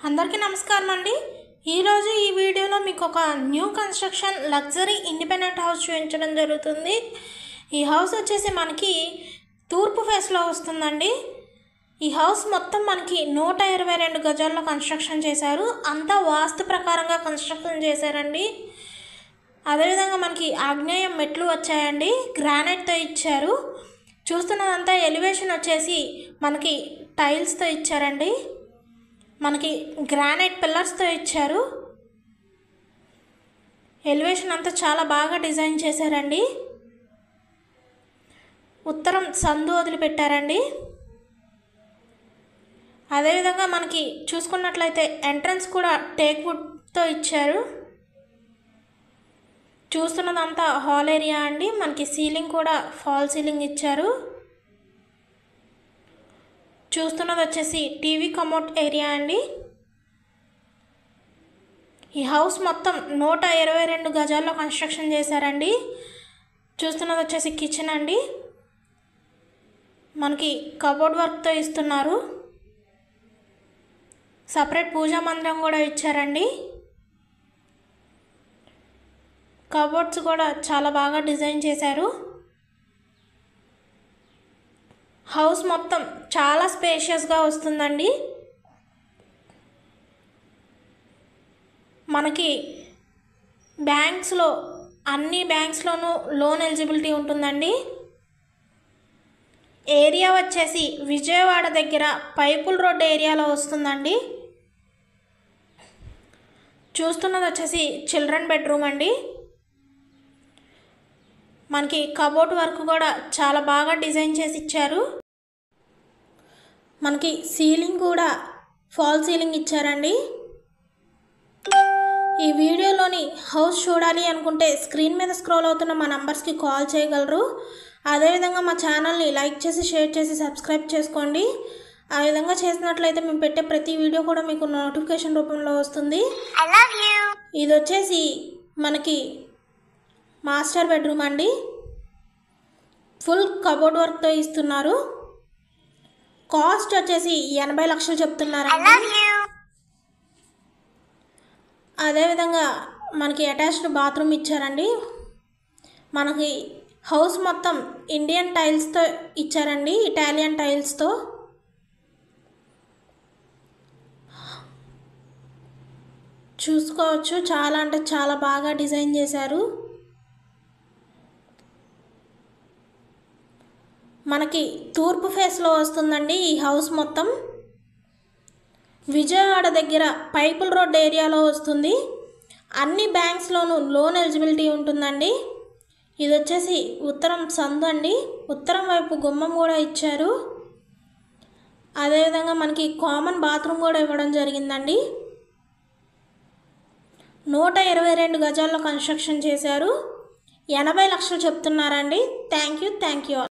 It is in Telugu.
అందరికీ నమస్కారం అండి. ఈరోజు ఈ వీడియోలో మీకు ఒక new construction luxury independent house చూపించడం జరుగుతుంది. ఈ హౌస్ వచ్చేసి మనకి తూర్పు ఫేస్లో వస్తుందండి. ఈ హౌస్ మొత్తం మనకి 122 గజాల్లో కన్స్ట్రక్షన్ చేశారు. అంతా వాస్తు ప్రకారంగా కన్స్ట్రక్షన్ చేశారండి. అదేవిధంగా మనకి ఆగ్నేయం మెట్లు వచ్చాయండి, గ్రానైట్తో ఇచ్చారు. చూస్తున్నదంతా ఎలివేషన్ వచ్చేసి మనకి టైల్స్తో ఇచ్చారండి. మనకి గ్రానైట్ పిల్లర్స్తో ఇచ్చారు. ఎలివేషన్ అంతా చాలా బాగా డిజైన్ చేశారండి. ఉత్తరం సందు వదిలిపెట్టారండి. అదేవిధంగా మనకి చూసుకున్నట్లయితే ఎంట్రన్స్ కూడా టేక్ వుడ్తో ఇచ్చారు. చూస్తున్నదంతా హాల్ ఏరియా అండి. మనకి సీలింగ్ కూడా ఫాల్ సీలింగ్ ఇచ్చారు. చూస్తున్నది వచ్చేసి టీవీ కమోట్ ఏరియా అండి. ఈ హౌస్ మొత్తం 122 గజాల్లో కన్స్ట్రక్షన్ చేశారండి. చూస్తున్నది వచ్చేసి కిచెన్ అండి. మనకి కబోర్డ్ వర్క్తో ఇస్తున్నారు. సపరేట్ పూజా మందిరం కూడా ఇచ్చారండి. కబోర్డ్స్ కూడా చాలా బాగా డిజైన్ చేశారు. హౌస్ మొత్తం చాలా స్పేషియస్గా వస్తుందండి. మనకి అన్ని బ్యాంక్స్లోనూ లోన్ ఎలిజిబిలిటీ ఉంటుందండి. ఏరియా వచ్చేసి విజయవాడ దగ్గర పైపుల్ రోడ్ ఏరియాలో వస్తుందండి. చూస్తున్నది వచ్చేసి చిల్డ్రన్ బెడ్రూమ్ అండి. మనకి కబోర్డ్ వర్క్ కూడా చాలా బాగా డిజైన్ చేసి ఇచ్చారు. మనకి సీలింగ్ కూడా ఫాల్ సీలింగ్ ఇచ్చారండి. ఈ వీడియోలోని హౌస్ చూడాలి అనుకుంటే స్క్రీన్ మీద స్క్రోల్ అవుతున్న మా నంబర్స్కి కాల్ చేయగలరు. అదేవిధంగా మా ఛానల్ని లైక్ చేసి, షేర్ చేసి, సబ్స్క్రైబ్ చేసుకోండి. ఆ విధంగా చేసినట్లయితే మేము పెట్టే ప్రతి వీడియో కూడా మీకు నోటిఫికేషన్ రూపంలో వస్తుంది. ఇది వచ్చేసి మనకి మాస్టర్ బెడ్రూమ్ అండి. ఫుల్ కబోర్డ్ వర్క్తో ఇస్తున్నారు. కాస్ట్ వచ్చేసి 80 లక్షలు చెప్తున్నారండి. అదేవిధంగా మనకి అటాచ్డ్ బాత్రూమ్ ఇచ్చారండి. మనకి హౌస్ మొత్తం ఇండియన్ టైల్స్తో ఇచ్చారండి, ఇటాలియన్ టైల్స్తో. చూసుకోవచ్చు, చాలా అంటే చాలా బాగా డిజైన్ చేశారు. మనకి తూర్పు ఫేస్లో వస్తుందండి ఈ హౌస్ మొత్తం. విజయవాడ దగ్గర పైపుల్ రోడ్ ఏరియాలో వస్తుంది. అన్ని బ్యాంక్స్లోనూ లోన్ ఎలిజిబిలిటీ ఉంటుందండి. ఇది వచ్చేసి ఉత్తరం సందు అండి. ఉత్తరం వైపు గుమ్మం కూడా ఇచ్చారు. అదేవిధంగా మనకి కామన్ బాత్రూమ్ కూడా ఇవ్వడం జరిగిందండి. 122 గజాల్లో కన్స్ట్రక్షన్ చేశారు. 80 లక్షలు చెప్తున్నారండి. Thank you.